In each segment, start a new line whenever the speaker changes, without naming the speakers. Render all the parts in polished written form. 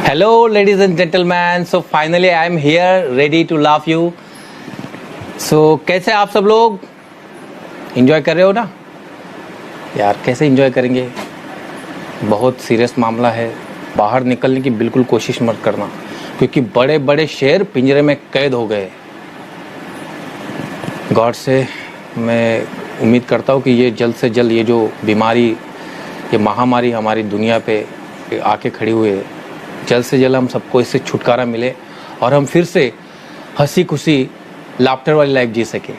Hello, ladies and gentlemen. So finally, I am here, ready to laugh you. So कैसे आप सब लोग enjoy कर रहे हो ना? यार कैसे enjoy करेंगे? बहुत सीरियस मामला है. बाहर निकलने की बिल्कुल कोशिश मत करना, क्योंकि बड़े बड़े शेर पिंजरे में कैद हो गए. गॉड से मैं उम्मीद करता हूँ कि ये जल्द से जल्द ये जो बीमारी, ये महामारी हमारी दुनिया पे आके खड़ी हुई है, जल्द से जल्द हम सबको इससे छुटकारा मिले और हम फिर से हंसी खुशी लाफ्टर वाली लाइफ जी सके.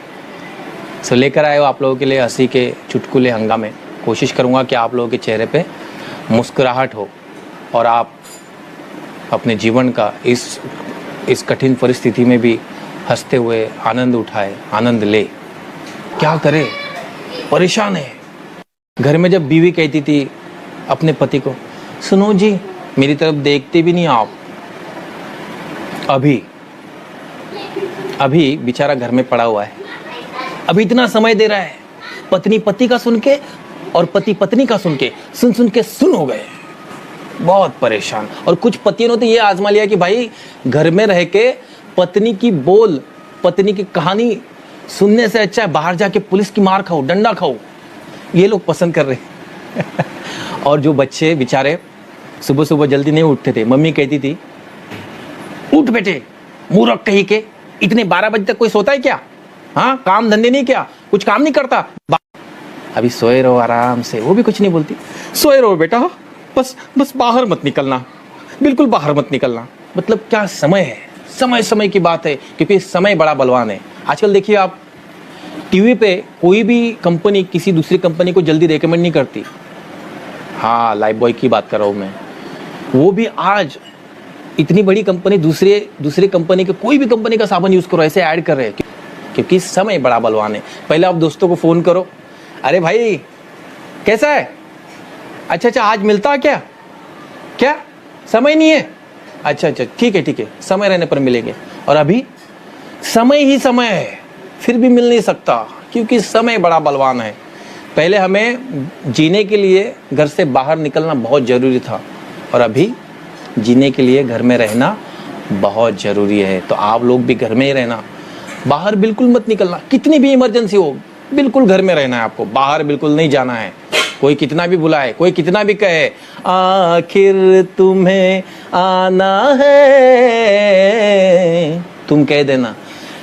सो लेकर आए हो आप लोगों के लिए हंसी के चुटकुले हंगामे. कोशिश करूँगा कि आप लोगों के चेहरे पे मुस्कुराहट हो और आप अपने जीवन का इस कठिन परिस्थिति में भी हंसते हुए आनंद उठाए, आनंद ले. क्या करे, परेशान है. घर में जब बीवी कहती थी अपने पति को, सुनो जी मेरी तरफ देखते भी नहीं आप, अभी बेचारा घर में पड़ा हुआ है. अभी इतना समय दे रहा है, पत्नी पति का सुन के और पति पत्नी का सुन के सुन के सुन हो गए. बहुत परेशान. और कुछ पतियों ने तो ये आजमा लिया कि भाई घर में रह के पत्नी की बोल, पत्नी की कहानी सुनने से अच्छा है बाहर जाके पुलिस की मार खाओ, डंडा खाओ. ये लोग पसंद कर रहे हैं. और जो बच्चे बेचारे सुबह सुबह जल्दी नहीं उठते थे, मम्मी कहती थी उठ बेटे, मूर्ख कहीं के, इतने 12 बजे तक कोई सोता है क्या? हाँ, काम धंधे नहीं, क्या कुछ काम नहीं करता? अभी सोए रहो आराम से. वो भी कुछ नहीं बोलती, सोए रहो बेटा, बस बाहर मत निकलना, बिल्कुल बाहर मत निकलना. मतलब क्या समय है, समय की बात है, क्योंकि समय बड़ा बलवान है. आजकल देखिए आप टीवी पे कोई भी कंपनी किसी दूसरी कंपनी को जल्दी रेकमेंड नहीं करती. हाँ, लाइफ बॉय की बात कर रहा हूँ मैं. वो भी आज इतनी बड़ी कंपनी दूसरे कंपनी के कोई भी कंपनी का साबुन यूज करो ऐसे ऐड कर रहे हैं, क्योंकि समय बड़ा बलवान है. पहले आप दोस्तों को फोन करो, अरे भाई कैसा है, अच्छा आज मिलता है क्या समय नहीं है, अच्छा ठीक है समय रहने पर मिलेंगे. और अभी समय ही समय है, फिर भी मिल नहीं सकता, क्योंकि समय बड़ा बलवान है. पहले हमें जीने के लिए घर से बाहर निकलना बहुत ज़रूरी था, और अभी जीने के लिए घर में रहना बहुत ज़रूरी है. तो आप लोग भी घर में ही रहना, बाहर बिल्कुल मत निकलना. कितनी भी इमरजेंसी हो, बिल्कुल घर में रहना है आपको, बाहर बिल्कुल नहीं जाना है. कोई कितना भी बुलाए, कोई कितना भी कहे आखिर तुम्हें आना है, तुम कह देना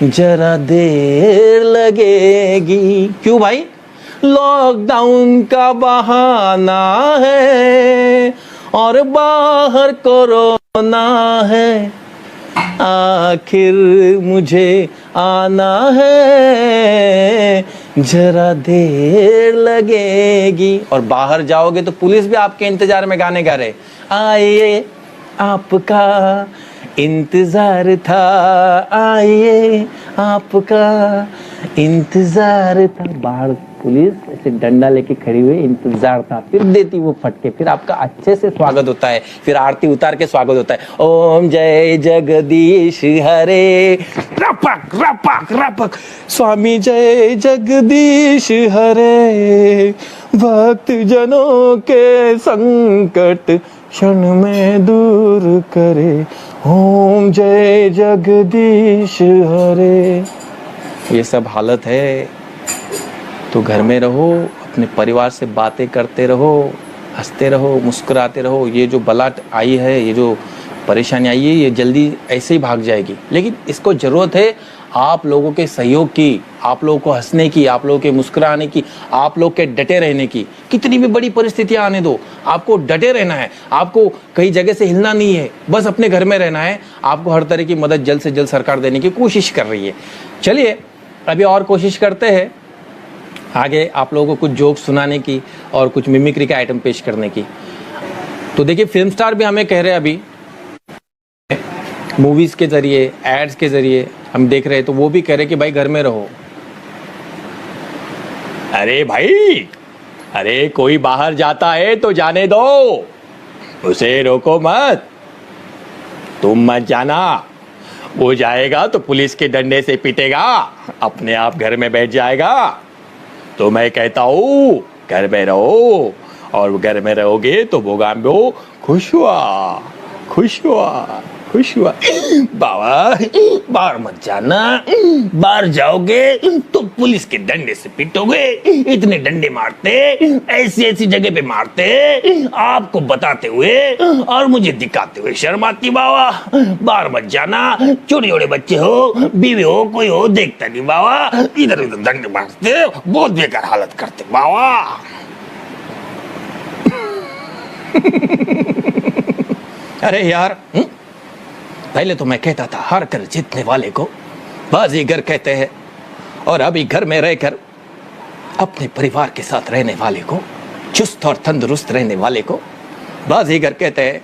जरा देर लगेगी. क्यों भाई? लॉकडाउन का बहाना है और बाहर कोरोना है, आखिर मुझे आना है, जरा देर लगेगी. और बाहर जाओगे तो पुलिस भी आपके इंतजार में गाने गा रहे, आइए आपका इंतजार था, आइए आपका इंतजार था. बाहर पुलिस ऐसे डंडा लेके खड़ी हुई, इंतजार था, फिर देती वो फटके, फिर आपका अच्छे से स्वागत होता है, फिर आरती उतार के स्वागत होता है. ओम जय जगदीश हरे, रपक रपक रपक, स्वामी जय जगदीश हरे, भक्त जनों के संकट क्षण में दूर करे, ओम जय जगदीश हरे. ये सब हालत है, तो घर में रहो, अपने परिवार से बातें करते रहो, हंसते रहो, मुस्कुराते रहो. ये जो बला आई है, ये जो परेशानी आई है, ये जल्दी ऐसे ही भाग जाएगी. लेकिन इसको ज़रूरत है आप लोगों के सहयोग की, आप लोगों को हंसने की, आप लोगों के मुस्कुराने की, आप लोग के डटे रहने की. कितनी भी बड़ी परिस्थितियां आने दो, आपको डटे रहना है, आपको कई जगह से हिलना नहीं है, बस अपने घर में रहना है. आपको हर तरह की मदद जल्द से जल्द सरकार देने की कोशिश कर रही है. चलिए अभी और कोशिश करते हैं आगे आप लोगों को कुछ जोक सुनाने की और कुछ मिमिक्री का आइटम पेश करने की. तो देखिए फिल्म स्टार भी हमें कह रहे हैं, अभी मूवीज के जरिए, एड्स के जरिए हम देख रहे हैं, तो वो भी कह रहे हैं कि भाई घर में रहो. अरे भाई, अरे कोई बाहर जाता है तो जाने दो, उसे रोको मत. तुम मत जाना, वो जाएगा तो पुलिस के डंडे से पीटेगा, अपने आप घर में बैठ जाएगा. तो मैं कहता हूँ घर में रहो, और घर में रहोगे तो भोगाम्बो खुश हुआ. खुश हुआ बाबा, बाहर मत जाना, बाहर जाओगे तो पुलिस के डंडे से पिटोगे। इतने डंडे मारते, ऐसी ऐसी जगह पे मारते, आपको बताते हुए और मुझे दिखाते हुए शर्म आती बाबा। बाहर मत जाना, छोटे छोटे बच्चे हो, बीवी हो, कोई हो, देखता नहीं बाबा। इधर उधर डंडे मारते, बहुत बेकार हालत करते बाबा। अरे यार, पहले तो मैं कहता था हार कर जीतने वाले को बाजीगर कहते हैं, और अभी घर में रहकर अपने परिवार के साथ रहने वाले को, चुस्त और तंदुरुस्त रहने वाले को बाजीगर कहते हैं।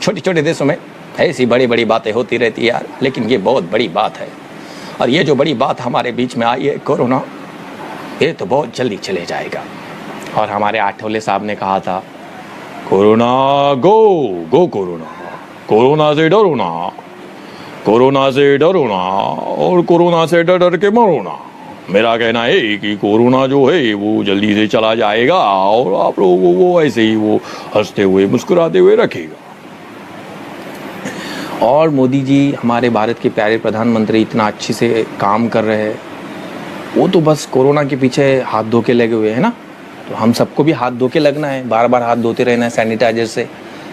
छोटे छोटे देशों में ऐसी बड़ी बड़ी बातें होती रहती है यार, लेकिन ये बहुत बड़ी बात है। और ये जो बड़ी बात हमारे बीच में आई है कोरोना, ये तो बहुत जल्दी चले जाएगा। और हमारे आठवले साहब ने कहा था, कोरोना गो गो, कोरोना से डरो ना, कोरोना से डरो ना, और कोरोना से डर डर के मरो ना। मेरा कहना है कि कोरोना जो है वो जल्दी से चला जाएगा और आप लोगों को ऐसे ही वो हंसते हुए मुस्कुराते हुए रखेगा। और मोदी जी हमारे भारत के प्यारे प्रधानमंत्री इतना अच्छे से काम कर रहे हैं, वो तो बस कोरोना के पीछे हाथ धो के लगे हुए हैं ना। तो हम सबको भी हाथ धो के लगना है, बार बार हाथ धोते रहना है सैनिटाइजर से,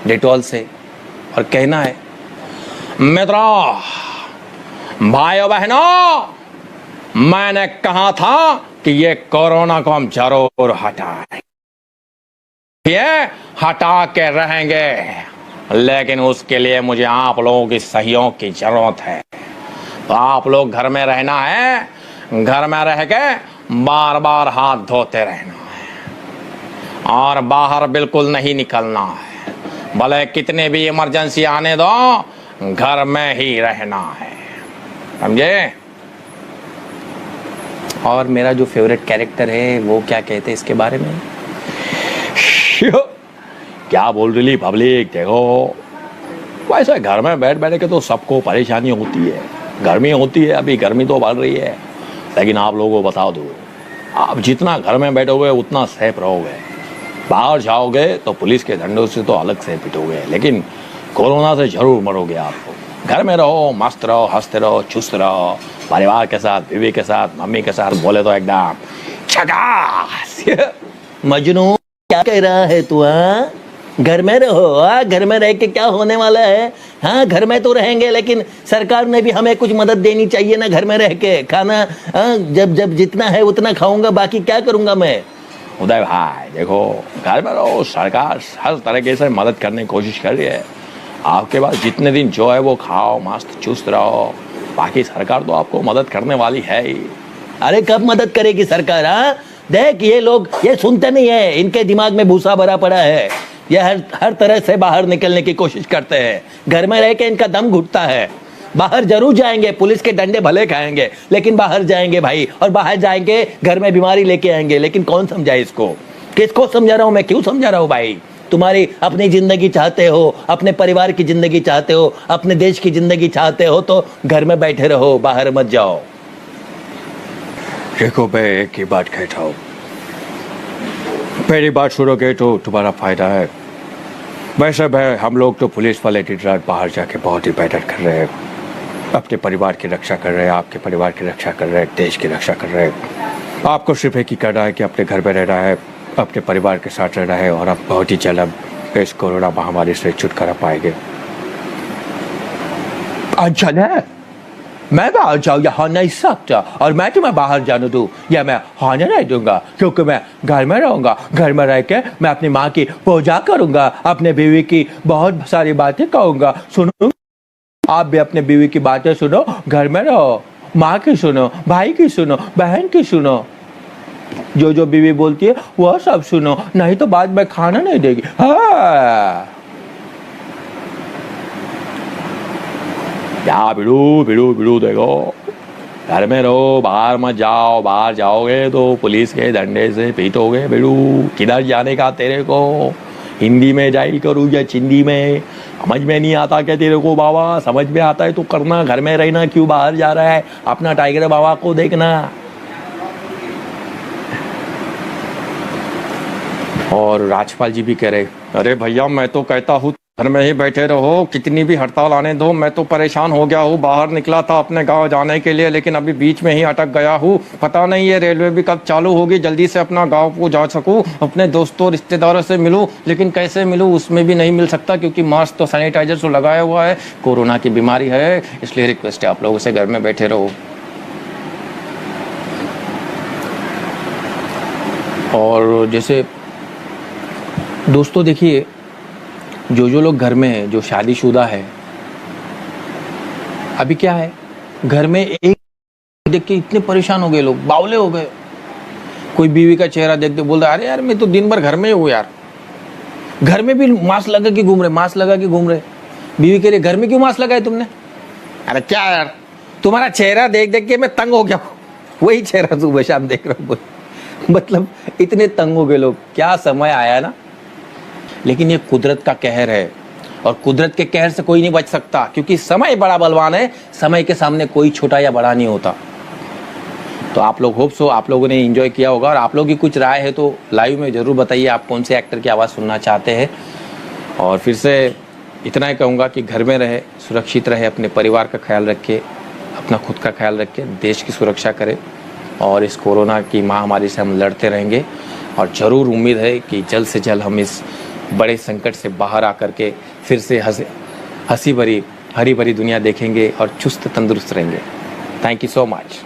डेटॉल से, और कहना है, मित्रों, भाइयों बहनों, मैंने कहा था कि ये कोरोना को हम जरूर हटाएं, ये हटा के रहेंगे, लेकिन उसके लिए मुझे आप लोगों की सहयोग की जरूरत है। तो आप लोग घर में रहना है, घर में रह के बार बार हाथ धोते रहना है, और बाहर बिल्कुल नहीं निकलना है। भले कितने भी इमरजेंसी आने दो, घर में ही रहना है, समझे। और मेरा जो फेवरेट कैरेक्टर है वो क्या कहते हैं इसके बारे में? क्या बोल रही पब्लिक, देखो वैसे घर में बैठ बैठ के तो सबको परेशानी होती है, गर्मी होती है, अभी गर्मी तो बढ़ रही है, लेकिन आप लोगों को बता दो, आप जितना घर में बैठोगे उतना सेफ रहोगे। बाहर जाओगे तो पुलिस के डंडों से तो अलग से पिटोगे, लेकिन कोरोना से जरूर मरोगे आपको। घर में रहो, मस्त रहो, हंसते रहो, चुस्त रहो, परिवार के साथ, बीवी के साथ, मम्मी के साथ, बोले तो एकदम झकास। मजनू क्या कह रहा है तू? हाँ, घर में रहो, घर में रह के क्या होने वाला है? हाँ, घर में तो रहेंगे, लेकिन सरकार ने भी हमें कुछ मदद देनी चाहिए ना। घर में रह के खाना, जब जब जितना है उतना खाऊंगा, बाकी क्या करूंगा मैं? उदय भाई देखो, घर में रहो, सरकार हर तरीके से मदद करने की कोशिश कर रही है। आपके पास जितने दिन जो है वो खाओ, मस्त चुस्त रहो, बाकी सरकार तो आपको मदद करने वाली है ही। अरे कब मदद करेगी सरकार? हाँ, देख ये लोग ये सुनते नहीं है, इनके दिमाग में भूसा भरा पड़ा है, ये हर तरह से बाहर निकलने की कोशिश करते हैं। घर में रह के इनका दम घुटता है। बाहर जरूर जाएंगे, पुलिस के डंडे भले खाएंगे, लेकिन बाहर जाएंगे भाई, और बाहर जाएंगे घर में बीमारी लेके आएंगे। लेकिन कौन समझाए इसको? किसको समझा रहा हूं मैं? क्यों समझा रहा हूं भाई? तुम्हारी अपनी जिंदगी चाहते हो, अपने परिवार की जिंदगी चाहते हो, अपने देश की जिंदगी चाहते हो, तो घर में बैठे रहो, बाहर मत जाओ।
देखो मैं एक ही बात कहता हूँ, पहली बात सुनोगे तो तुम्हारा फायदा है। वैसे भाई हम लोग तो पुलिस वाले दिन रात बाहर जाके बहुत ही मेहनत कर रहे हैं, अपने परिवार की रक्षा कर रहे हैं, आपके परिवार की रक्षा कर रहे हैं, देश की रक्षा कर रहे हैं। आपको सिर्फ एक ही करना है कि अपने घर में रहना है, अपने परिवार के साथ रहना है, और आप बहुत ही जल्द इस कोरोना महामारी से छुटकारा पाएंगे।
अच्छा ना, मैं बाहर जाऊँ यहाँ नहीं सकता, और मैं तुम्हें बाहर जाने दूँ या मैं आने नहीं दूंगा, क्योंकि मैं घर में रहूँगा। घर में रह के मैं अपनी माँ की पूजा करूँगा, अपने बीवी की बहुत सारी बातें कहूँगा। सुनो, आप भी अपने बीवी की बातें सुनो, घर में रहो, माँ की सुनो, भाई की सुनो, बहन की सुनो, जो जो बीवी बोलती है वह सब सुनो, नहीं तो बाद में खाना नहीं देगी। हाँ,
क्या बिड़ू बिड़ू बिड़ू, देखो घर में रहो, बाहर मत जाओ, बाहर जाओगे तो पुलिस के डंडे से पीटोगे। बिड़ू किधर जाने का तेरे को? हिंदी में जाई करूँ या चिंदी में? समझ में नहीं आता क्या तेरे को बाबा? समझ में आता है तो करना, घर में रहना, क्यों बाहर जा रहा है? अपना टाइगर बाबा को देखना। और राजपाल जी भी कह रहे, अरे भैया मैं तो कहता हूँ घर में ही बैठे रहो, कितनी भी हड़ताल आने दो, मैं तो परेशान हो गया हूँ, बाहर निकला था अपने गांव जाने के लिए लेकिन अभी बीच में ही अटक गया हूँ, पता नहीं ये रेलवे भी कब चालू होगी, जल्दी से अपना गांव को जा सकूँ, अपने दोस्तों रिश्तेदारों से मिलूँ, लेकिन कैसे मिलूँ उसमें भी नहीं मिल सकता क्योंकि मास्क तो सैनिटाइजर तो लगाया हुआ है, कोरोना की बीमारी है, इसलिए रिक्वेस्ट है आप लोगों से घर में बैठे रहो। और जैसे दोस्तों देखिए, जो लोग घर में हैं, जो शादीशुदा है, अभी क्या है, घर में एक देख के इतने परेशान हो गए लोग, बावले हो गए। कोई बीवी का चेहरा देख के बोलता है, अरे यार मैं तो दिन भर घर में ही हूँ यार, घर में भी मास्क लगा के घूम रहे, मास्क लगा के घूम रहे। बीवी के लिए घर में क्यों मास्क लगाए तुमने? अरे क्या यार, तुम्हारा चेहरा देख देख के मैं तंग हो गया, वही चेहरा सुबह शाम देख रहा हूँ। मतलब इतने तंग हो गए लोग, क्या समय आया ना। लेकिन ये कुदरत का कहर है और कुदरत के कहर से कोई नहीं बच सकता क्योंकि समय बड़ा बलवान है, समय के सामने कोई छोटा या बड़ा नहीं होता। तो आप लोग होप्स हो आप लोगों ने एंजॉय किया होगा, और आप लोगों की कुछ राय है तो लाइव में ज़रूर बताइए आप कौन से एक्टर की आवाज़ सुनना चाहते हैं। और फिर से इतना ही कहूँगा कि घर में रहे, सुरक्षित रहे, अपने परिवार का ख्याल रखे, अपना खुद का ख्याल रखे, देश की सुरक्षा करें और इस कोरोना की महामारी से हम लड़ते रहेंगे। और ज़रूर उम्मीद है कि जल्द से जल्द हम इस बड़े संकट से बाहर आकर के फिर से हंसी भरी हरी भरी दुनिया देखेंगे और चुस्त तंदुरुस्त रहेंगे। Thank you so much.